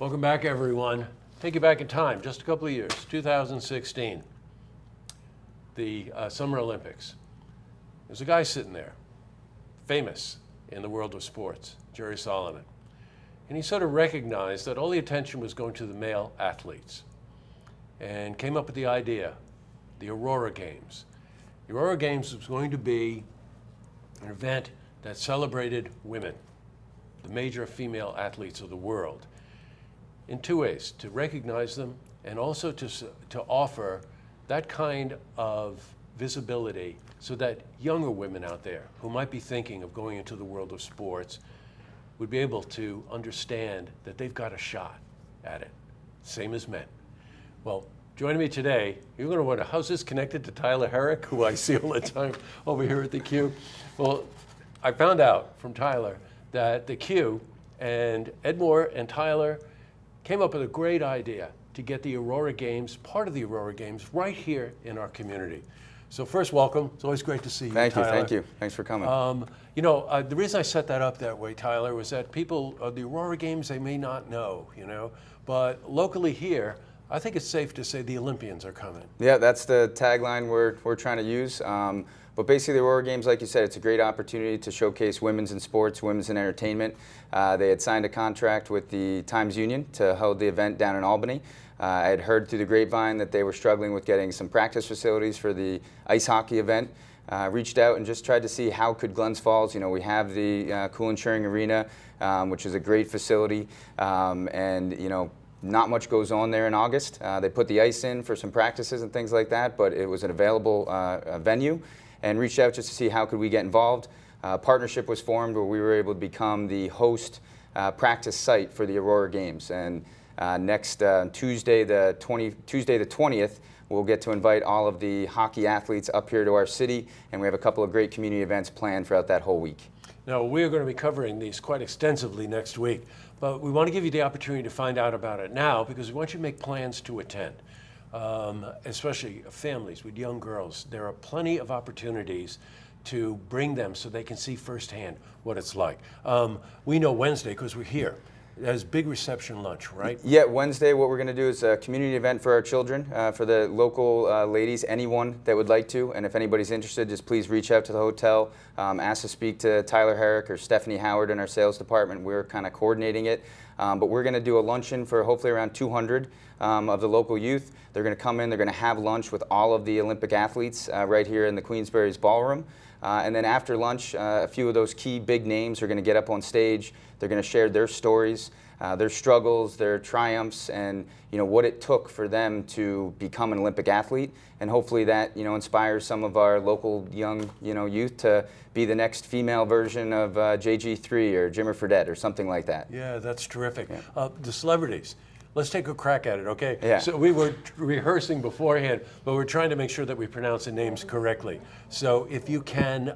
Welcome back, everyone. Take you back in time, just a couple of years, 2016, the Summer Olympics. There's a guy sitting there, famous in the world of sports, Jerry Solomon. And he sort of recognized that all the attention was going to the male athletes and came up with the idea, the Aurora Games. The Aurora Games was going to be an event that celebrated women, the major female athletes of the world, in two ways: to recognize them and also to offer that kind of visibility so that younger women out there who might be thinking of going into the world of sports would be able to understand that they've got a shot at it, same as men. Well, joining me today, you're going to wonder, how's this connected to Tyler Herrick, who I see all the time over here at the Q? Well, I found out from Tyler that the Q and Ed Moore and Tyler came up with a great idea to get the Aurora Games, part of the Aurora Games, right here in our community. So first, welcome. It's always great to see you, Thank you, Tyler. thank you. Thanks for coming. The reason I set that up that way, Tyler, was that people, the Aurora Games, they may not know, but locally here, I think it's safe to say the Olympians are coming. Yeah, that's the tagline we're trying to use. But basically, the Aurora Games, like you said, it's a great opportunity to showcase women's in sports, women's in entertainment. They had signed a contract with the Times Union to hold the event down in Albany. I had heard through the grapevine that they were struggling with getting some practice facilities for the ice hockey event. Reached out and just tried to see how could Glens Falls, we have the Cool and Cheering Arena, which is a great facility, not much goes on there in August. They put the ice in for some practices and things like that, but it was an available venue, and reached out just to see how could we get involved. Partnership was formed where we were able to become the host practice site for the Aurora Games. And next Tuesday the 20th, we'll get to invite all of the hockey athletes up here to our city, and we have a couple of great community events planned throughout that whole week. Now, we're going to be covering these quite extensively next week, but we want to give you the opportunity to find out about it now because we want you to make plans to attend, especially families with young girls. There are plenty of opportunities to bring them so they can see firsthand what it's like. We know Wednesday, because we're here, there's big reception lunch, right? Yeah, Wednesday what we're going to do is a community event for our children, for the local ladies, anyone that would like to. And if anybody's interested, just please reach out to the hotel, ask to speak to Tyler Herrick or Stephanie Howard in our sales department. We're kind of coordinating it. But we're going to do a luncheon for hopefully around 200 of the local youth. They're going to come in, they're going to have lunch with all of the Olympic athletes right here in the Queensbury's ballroom. And then after lunch, a few of those key big names are going to get up on stage. They're going to share their stories, their struggles, their triumphs, and what it took for them to become an Olympic athlete. And hopefully that inspires some of our local young youth to be the next female version of JG3 or Jimmer Fredette or something like that. Yeah, that's terrific. Yeah. The celebrities. Let's take a crack at it, okay? Yeah. So we were rehearsing beforehand, but we're trying to make sure that we pronounce the names correctly. So if you can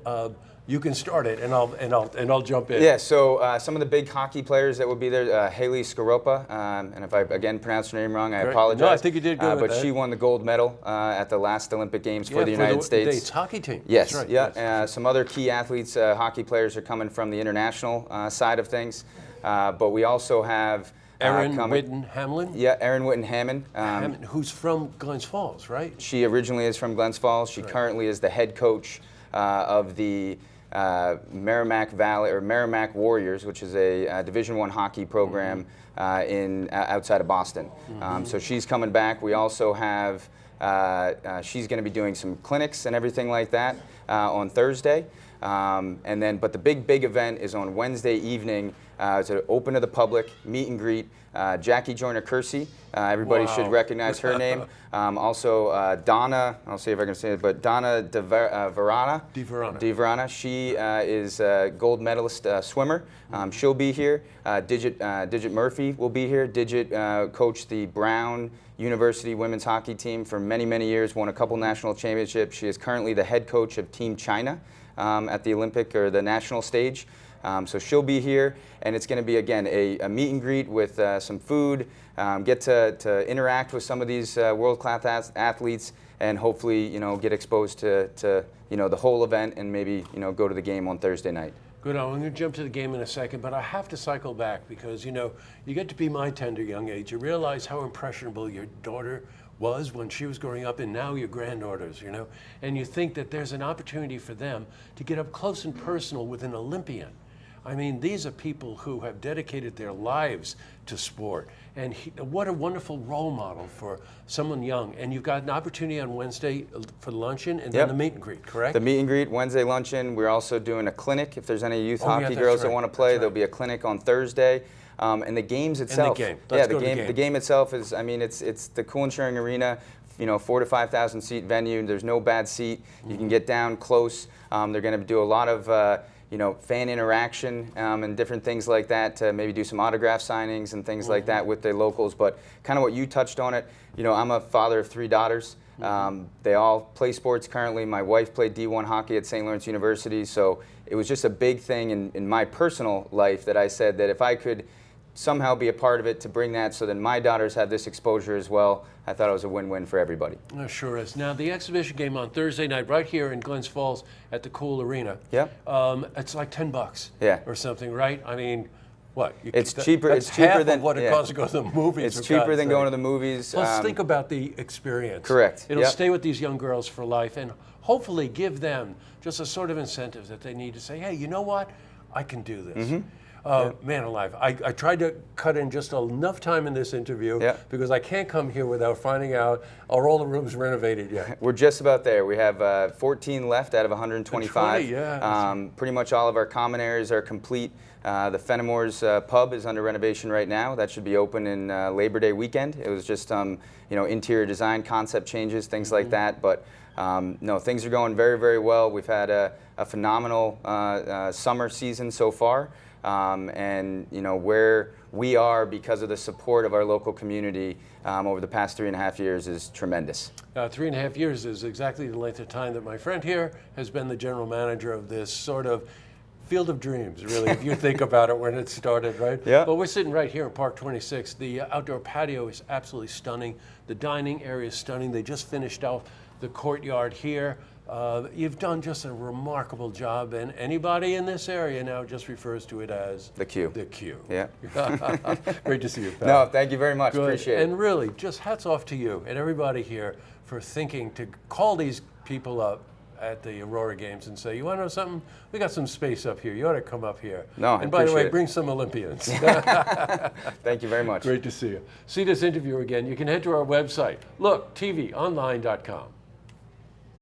start it, and I'll jump in. Yeah. So some of the big hockey players that will be there: Haley Skaropa, and if I again pronounced her name wrong, I apologize. No, I think you did good. But she won the gold medal at the last Olympic Games for the United States. States hockey team. Yes. That's right. Yeah. Yes. Some other key athletes, hockey players, are coming from the international side of things, but we also have. Erin Witten-Hamlin? Yeah, Erin Witten-Hamlin. Who's from Glens Falls, right? She originally is from Glens Falls. She currently is the head coach of the Merrimack Valley or Merrimack Warriors, which is a Division I hockey program outside of Boston. So she's coming back. We also have she's going to be doing some clinics and everything like that on Thursday. But the big event is on Wednesday evening. It's open to the public, meet and greet. Jackie Joyner-Kersee, everybody should recognize her name. Also Donna, I'll see if I can say it, but Donna DiVerana. She is a gold medalist swimmer. She'll be here. Digit Murphy will be here. Digit coached the Brown University women's hockey team for many years, won a couple national championships. She is currently the head coach of Team China at the Olympic or the national stage. So she'll be here, and it's going to be, again, a meet and greet with some food, get to interact with some of these world-class athletes, and hopefully, get exposed to the whole event and maybe, go to the game on Thursday night. Good. I'm going to jump to the game in a second, but I have to cycle back because, you know, you get to be my tender young age. You realize how impressionable your daughter was when she was growing up, and now your granddaughters, you know, and you think that there's an opportunity for them to get up close and personal with an Olympian. I mean, these are people who have dedicated their lives to sport, and what a wonderful role model for someone young. And you've got an opportunity on Wednesday for luncheon and then the meet and greet, correct? The meet and greet, Wednesday luncheon. We're also doing a clinic. If there's any youth hockey girls that want to play, there'll be a clinic on Thursday. And the games itself. And the game. The game itself is, I mean, it's the Cool and Sharing Arena, you know, 4,000 to 5,000 seat venue. There's no bad seat. You can get down close. They're going to do a lot of, you know, fan interaction and different things like that to maybe do some autograph signings and things like that with the locals. But kind of what you touched on it, you know, I'm a father of 3 daughters. They all play sports currently. My wife played D1 hockey at St. Lawrence University, so it was just a big thing in my personal life that I said that if I could somehow be a part of it to bring that so that my daughters have this exposure as well, I thought it was a win-win for everybody. It sure is. Now, the exhibition game on Thursday night right here in Glens Falls at the Cool Arena. It's like $10 or something, right? I mean, what? It's cheaper. That's it's cheaper half than of what it costs to go to the movies. It's cheaper than going to the movies. Plus, think about the experience. Correct. It'll stay with these young girls for life, and hopefully give them just a sort of incentive that they need to say, hey, you know what? I can do this. Man alive. I tried to cut in just enough time in this interview because I can't come here without finding out, are all the rooms renovated yet? We're just about there. We have 14 left out of 125. 20, pretty much all of our common areas are complete. The Fenimore's pub is under renovation right now. That should be open in Labor Day weekend. It was just you know, interior design, concept changes, things like that. But no, things are going very, very well. We've had a phenomenal summer season so far. And you know, where we are because of the support of our local community over the past 3.5 years is tremendous. 3.5 years is exactly the length of time that my friend here has been the general manager of this sort of field of dreams, really, if you think about it when it started, right? But we're sitting right here in Park 26. The outdoor patio is absolutely stunning. The dining area is stunning. They just finished off the courtyard here. You've done just a remarkable job, and anybody in this area now just refers to it as the Q. The Q. Yeah. Great to see you, pal. No, thank you very much. Good. Appreciate it. And really, just hats off to you and everybody here for thinking to call these people up at the Aurora Games and say, you want to know something? We got some space up here. You ought to come up here. No, and by the way, bring some Olympians. Thank you very much. Great to see you. See this interview again. You can head to our website, looktvonline.com.